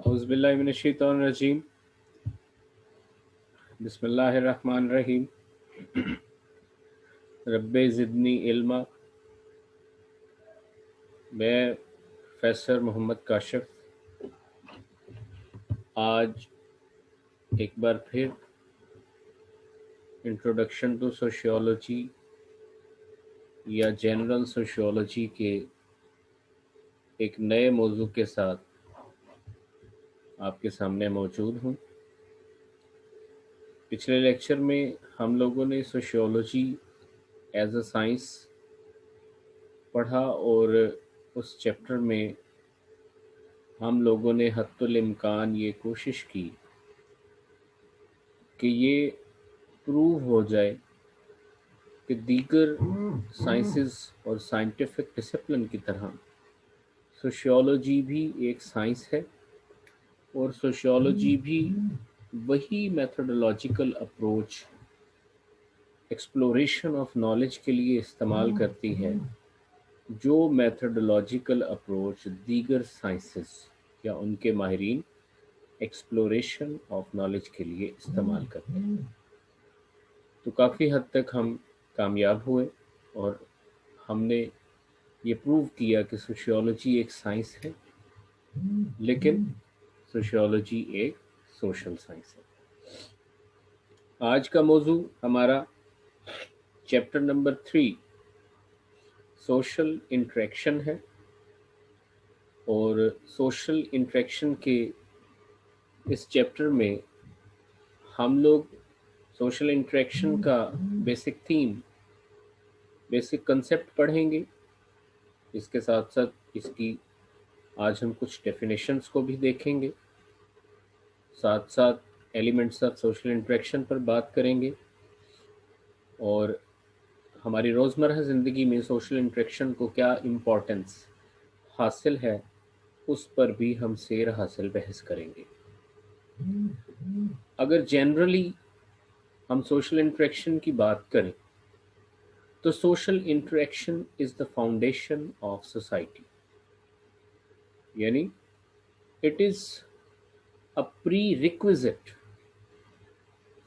اعوذ باللہ من الشیطان الرجیم بسم اللہ الرحمن الرحیم رب زدنی علما۔ میں پروفیسر محمد کاشف آج ایک بار پھر انٹروڈکشن ٹو سوشیولوجی یا جنرل سوشیولوجی کے ایک نئے موضوع کے ساتھ آپ کے سامنے موجود ہوں۔ پچھلے لیکچر میں ہم لوگوں نے سوشیولوجی ایز اے سائنس پڑھا اور اس چیپٹر میں ہم لوگوں نے حتی الامکان یہ کوشش کی کہ یہ پروو ہو جائے کہ دیگر سائنسز اور سائنٹیفک ڈسپلن کی طرح سوشیولوجی بھی ایک سائنس ہے اور سوشیولوجی بھی وہی methodological approach exploration of knowledge کے لیے استعمال کرتی ہے جو میتھڈولوجیکل اپروچ دیگر سائنسز یا ان کے ماہرین ایکسپلوریشن آف نالج کے لیے استعمال کرتے ہیں۔ تو کافی حد تک ہم کامیاب ہوئے اور ہم نے یہ پروو کیا کہ سوشیولوجی ایک سائنس ہے لیکن سوشیولوجی ایک سوشل سائنس ہے۔ آج کا موضوع ہمارا چیپٹر نمبر 3 سوشل انٹریکشن ہے، اور سوشل انٹریکشن کے اس چیپٹر میں ہم لوگ سوشل انٹریکشن کا بیسک تھیم، بیسک کنسیپٹ پڑھیں گے۔ اس کے ساتھ ساتھ اس کی آج ہم کچھ ڈیفینیشنز کو بھی دیکھیں گے، ساتھ ساتھ ایلیمنٹس آف سوشل انٹریکشن پر بات کریں گے، اور ہماری روزمرہ زندگی میں سوشل انٹریکشن کو کیا امپورٹنس حاصل ہے اس پر بھی ہم سیر حاصل بحث کریں گے۔ اگر جنرلی ہم سوشل انٹریکشن کی بات کریں تو social interaction is the foundation of society, یعنی it is a prerequisite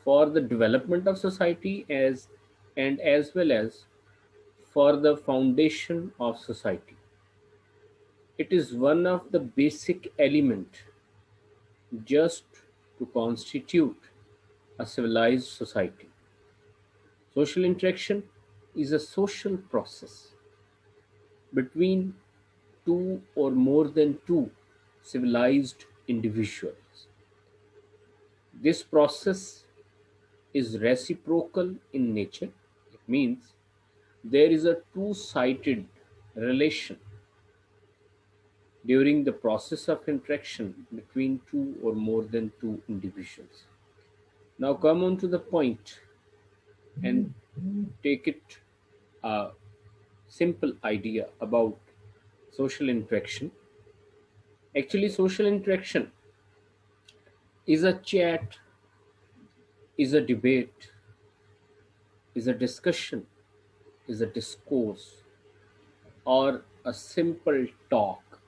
for the development of society as well as for the foundation of society. It is one of the basic element just to constitute a civilized society. Social interaction is a social process between two or more than two civilized individuals. This process is reciprocal in nature. It means there is a two-sided relation during the process of interaction between two or more than two individuals. Now come on to the point and take it a simple idea about social interaction. Actually, social interaction is a chat, is a debate, is a discussion, is a discourse, or a simple talk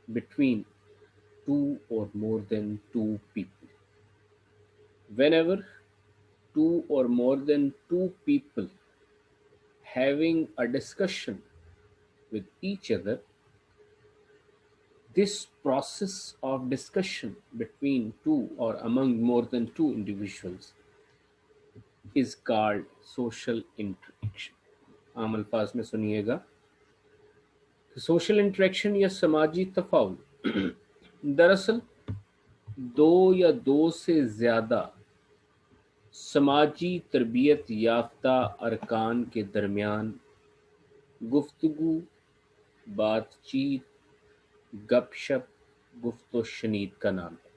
between two or more than two people. Whenever two or more than two people having a discussion with each other, this process of discussion between two or among more than two individuals is called social interaction. عام الفاظ میں سنیے گا، social interaction یا سماجی تفاعل دراصل دو یا دو سے زیادہ سماجی تربیت یافتہ ارکان کے درمیان گفتگو، بات چیت، گپ شپ، گفت و شنید کا نام ہے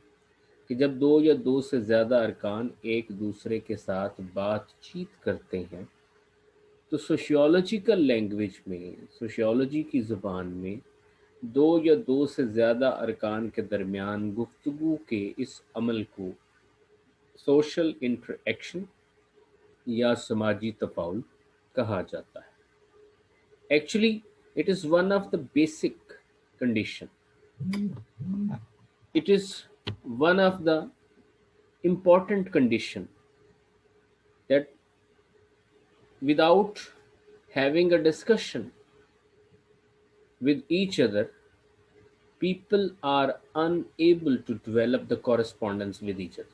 کہ جب دو یا دو سے زیادہ ارکان ایک دوسرے کے ساتھ بات چیت کرتے ہیں تو سوشیولوجیکل لینگویج میں، سوشیولوجی کی زبان میں، دو یا دو سے زیادہ ارکان کے درمیان گفتگو کے اس عمل کو سوشل انٹریکشن یا سماجی تفاعل کہا جاتا ہے۔ Actually it is one of the basic condition. It is one of the important condition that without having a discussion with each other, people are unable to develop the correspondence with each other.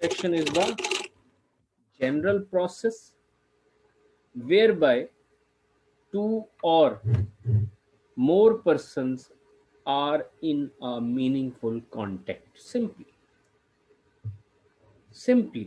interaction is the general process whereby two or more persons are in a meaningful contact. Simply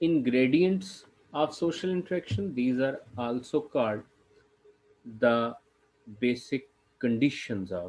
ingredients of social interaction. These are also called the basic conditions of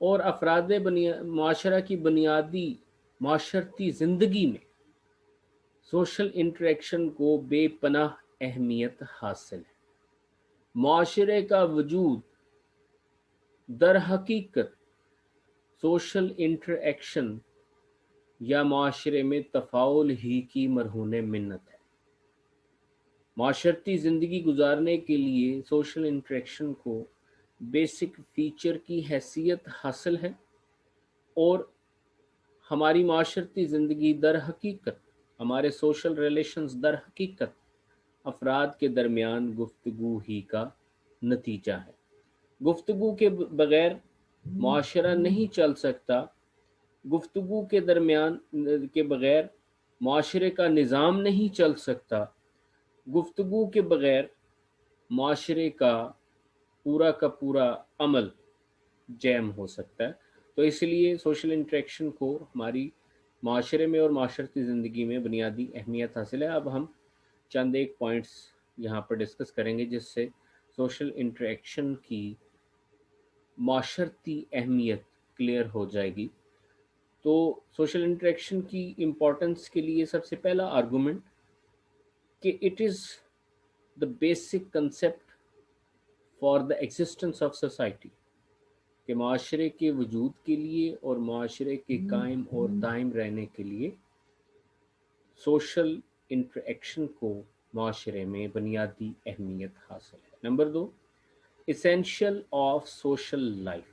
اور افراد معاشرہ کی بنیادی معاشرتی زندگی میں social interaction کو بے پناہ اہمیت حاصل ہے۔ معاشرے کا وجود در حقیقت سوشل انٹریکشن یا معاشرے میں تفاعل ہی کی مرہون منت ہے۔ معاشرتی زندگی گزارنے کے لیے سوشل انٹریکشن کو بیسک فیچر کی حیثیت حاصل ہے، اور ہماری معاشرتی زندگی در حقیقت، ہمارے سوشل ریلیشنز در حقیقت افراد کے درمیان گفتگو ہی کا نتیجہ ہے۔ گفتگو کے بغیر معاشرہ نہیں چل سکتا، گفتگو کے درمیان کے بغیر معاشرے کا نظام نہیں چل سکتا، گفتگو کے بغیر معاشرے کا پورا عمل جیم ہو سکتا ہے۔ تو اس لیے سوشل انٹریکشن کو ہماری معاشرے میں اور معاشرتی زندگی میں بنیادی اہمیت حاصل ہے۔ اب ہم چند ایک پوائنٹس یہاں پر ڈسکس کریں گے جس سے سوشل انٹریکشن کی معاشرتی اہمیت کلیئر ہو جائے گی۔ تو سوشل انٹریکشن کی امپورٹنس کے لیے سب سے پہلا آرگومنٹ کہ it is the basic concept for the existence of society, کہ معاشرے کے وجود کے لیے اور معاشرے کے قائم اور دائم رہنے کے لیے سوشل انٹریکشن کو معاشرے میں بنیادی اہمیت حاصل ہے۔ Number 2، essential of social life,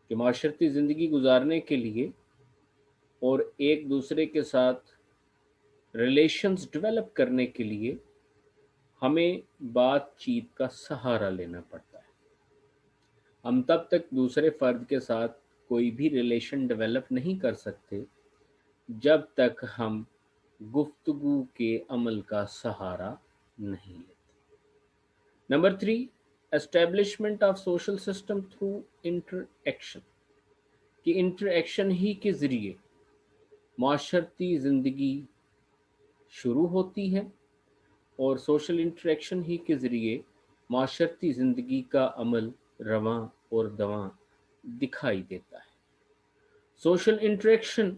کہ معاشرتی زندگی گزارنے کے لیے اور ایک دوسرے کے ساتھ ریلیشنز ڈیولپ کرنے کے لیے ہمیں بات چیت کا سہارا لینا پڑتا ہے۔ ہم تب تک دوسرے فرد کے ساتھ کوئی بھی ریلیشن ڈیولپ نہیں کر سکتے جب تک ہم گفتگو کے عمل کا سہارا نہیں لیتے۔ Number 3، establishment of social system through inter-action, کہ انٹر-ایکشن ہی کے ذریعے معاشرتی زندگی شروع ہوتی ہے اور سوشل انٹریکشن ہی کے ذریعے معاشرتی زندگی کا عمل رواں اور دواں دکھائی دیتا ہے۔ Social interaction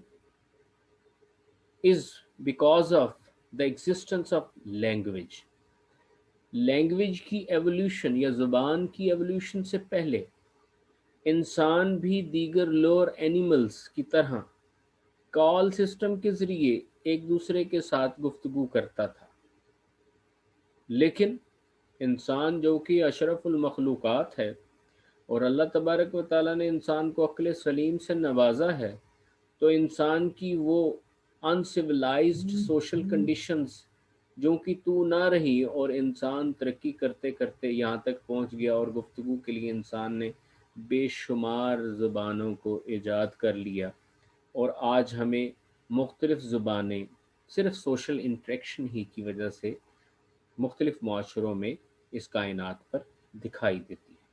is because of the existence of language. Language کی ایولیوشن یا زبان کی ایولیوشن سے پہلے انسان بھی دیگر لوور اینیملز کی طرح کال سسٹم کے ذریعے ایک دوسرے کے ساتھ گفتگو کرتا تھا، لیکن انسان جو کہ اشرف المخلوقات ہے اور اللہ تبارک و تعالیٰ نے انسان کو عقل سلیم سے نوازا ہے، تو انسان کی وہ انسیولائزڈ سوشل کنڈیشنز جو کہ تو نہ رہی، اور انسان ترقی کرتے کرتے یہاں تک پہنچ گیا اور گفتگو کے لیے انسان نے بے شمار زبانوں کو ایجاد کر لیا، اور آج ہمیں مختلف زبانیں صرف سوشل انٹریکشن ہی کی وجہ سے مختلف معاشروں میں اس کائنات پر دکھائی دیتی ہے۔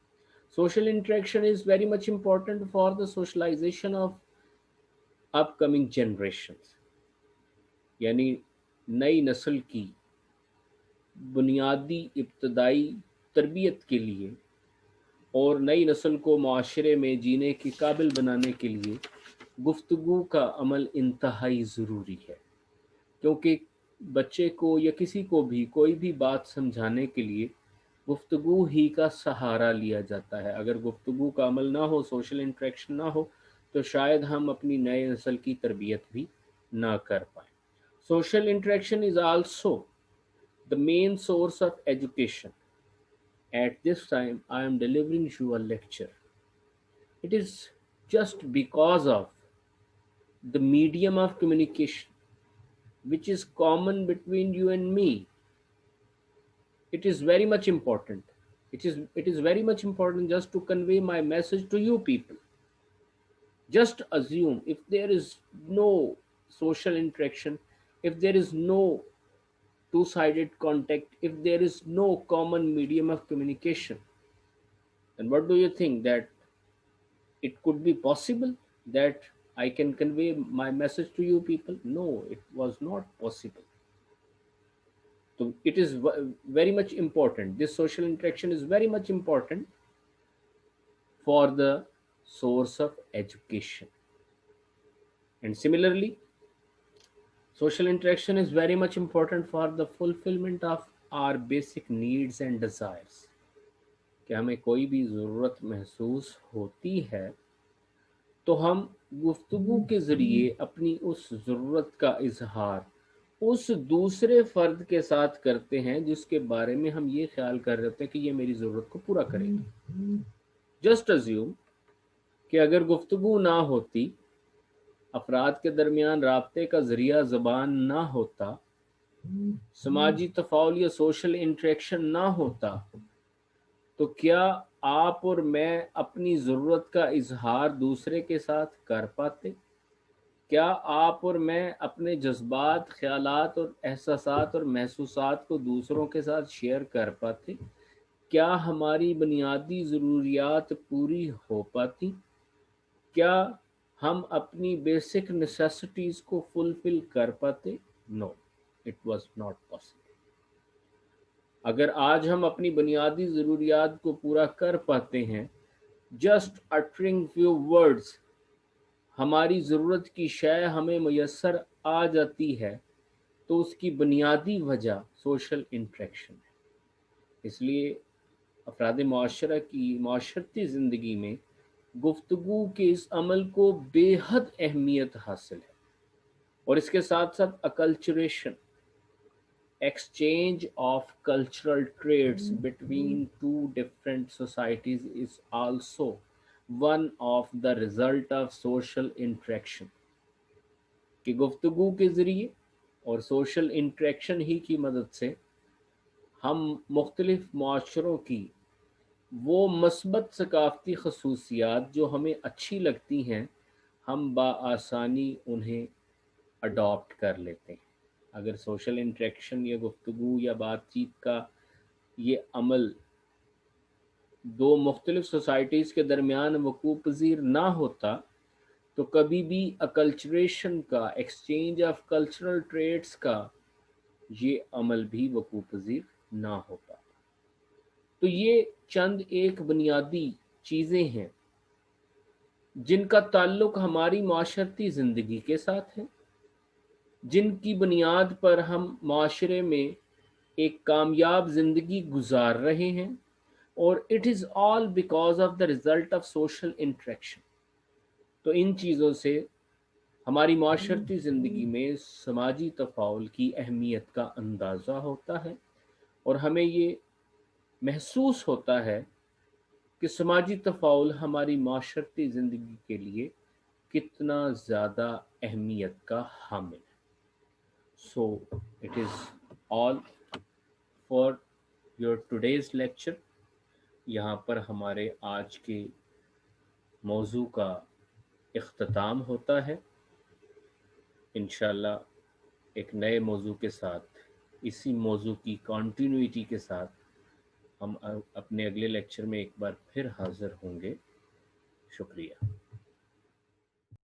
Social interaction is very much important for the socialization of upcoming generations, یعنی نئی نسل کی بنیادی ابتدائی تربیت کے لیے اور نئی نسل کو معاشرے میں جینے کے قابل بنانے کے لیے گفتگو کا عمل انتہائی ضروری ہے، کیونکہ بچے کو یا کسی کو بھی کوئی بھی بات سمجھانے کے لیے گفتگو ہی کا سہارا لیا جاتا ہے۔ اگر گفتگو کا عمل نہ ہو، سوشل انٹریکشن نہ ہو، تو شاید ہم اپنی نئے نسل کی تربیت بھی نہ کر پائیں۔ Social interaction is also the main source of education. At this time, I am delivering you a lecture. It is just because of the medium of communication, which is common between you and me. It is very much important. It is very much important just to convey my message to you people. Just assume if there is no social interaction, if there is no two-sided contact, if there is no common medium of communication, then what do you think, that it could be possible that I can convey my message to you people? No, it was not possible. So it is very much important. This social interaction is very much important for the source of education. And similarly, social interaction is very much important for the fulfillment of our basic needs and desires. کہ ہمیں کوئی بھی ضرورت محسوس ہوتی ہے تو ہم گفتگو کے ذریعے اپنی اس ضرورت کا اظہار اس دوسرے فرد کے ساتھ کرتے ہیں جس کے بارے میں ہم یہ خیال کر رہے ہوتے ہیں کہ یہ میری ضرورت کو پورا کرے گا. جسٹ ازیوم کہ اگر گفتگو نہ ہوتی، افراد کے درمیان رابطے کا ذریعہ زبان نہ ہوتا، سماجی تفاعل یا سوشل انٹریکشن نہ ہوتا، تو کیا آپ اور میں اپنی ضرورت کا اظہار دوسرے کے ساتھ کر پاتے؟ کیا آپ اور میں اپنے جذبات، خیالات اور احساسات اور محسوسات کو دوسروں کے ساتھ شیئر کر پاتے؟ کیا ہماری بنیادی ضروریات پوری ہو پاتی؟ کیا ہم اپنی بیسک نیسیسٹیز کو فلفل کر پاتے؟ نو، اٹ واز ناٹ پاسبل. اگر آج ہم اپنی بنیادی ضروریات کو پورا کر پاتے ہیں، جسٹ اٹرنگ فیو ورڈز ہماری ضرورت کی شے ہمیں میسر آ جاتی ہے، تو اس کی بنیادی وجہ سوشل انٹریکشن ہے. اس لیے افراد معاشرہ کی معاشرتی زندگی میں گفتگو کے اس عمل کو بے حد اہمیت حاصل ہے، اور اس کے ساتھ ساتھ اکلچریشن، exchange of cultural traits between two different societies is also one of the result of social interaction. کہ گفتگو کے ذریعے اور سوشل انٹریکشن ہی کی مدد سے ہم مختلف معاشروں کی وہ مثبت ثقافتی خصوصیات جو ہمیں اچھی لگتی ہیں، ہم بآسانی انہیں اڈاپٹ کر لیتے ہیں. اگر سوشل انٹریکشن یا گفتگو یا بات چیت کا یہ عمل دو مختلف سوسائٹیز کے درمیان وقوع پذیر نہ ہوتا تو کبھی بھی اکلچریشن کا، ایکسچینج آف کلچرل ٹریٹس کا یہ عمل بھی وقوع پذیر نہ ہو پاتا. تو یہ چند ایک بنیادی چیزیں ہیں جن کا تعلق ہماری معاشرتی زندگی کے ساتھ ہے، جن کی بنیاد پر ہم معاشرے میں ایک کامیاب زندگی گزار رہے ہیں، اور it is all because of the result of social interaction. تو ان چیزوں سے ہماری معاشرتی زندگی میں سماجی تفاعل کی اہمیت کا اندازہ ہوتا ہے، اور ہمیں یہ محسوس ہوتا ہے کہ سماجی تفاعل ہماری معاشرتی زندگی کے لیے کتنا زیادہ اہمیت کا حامل ہے. So it is all for your today's lecture. یہاں پر ہمارے آج کے موضوع کا اختتام ہوتا ہے. انشاءاللہ ایک نئے موضوع کے ساتھ، اسی موضوع کی کنٹینیوٹی کے ساتھ ہم اپنے اگلے لیکچر میں ایک بار پھر حاضر ہوں گے. شکریہ.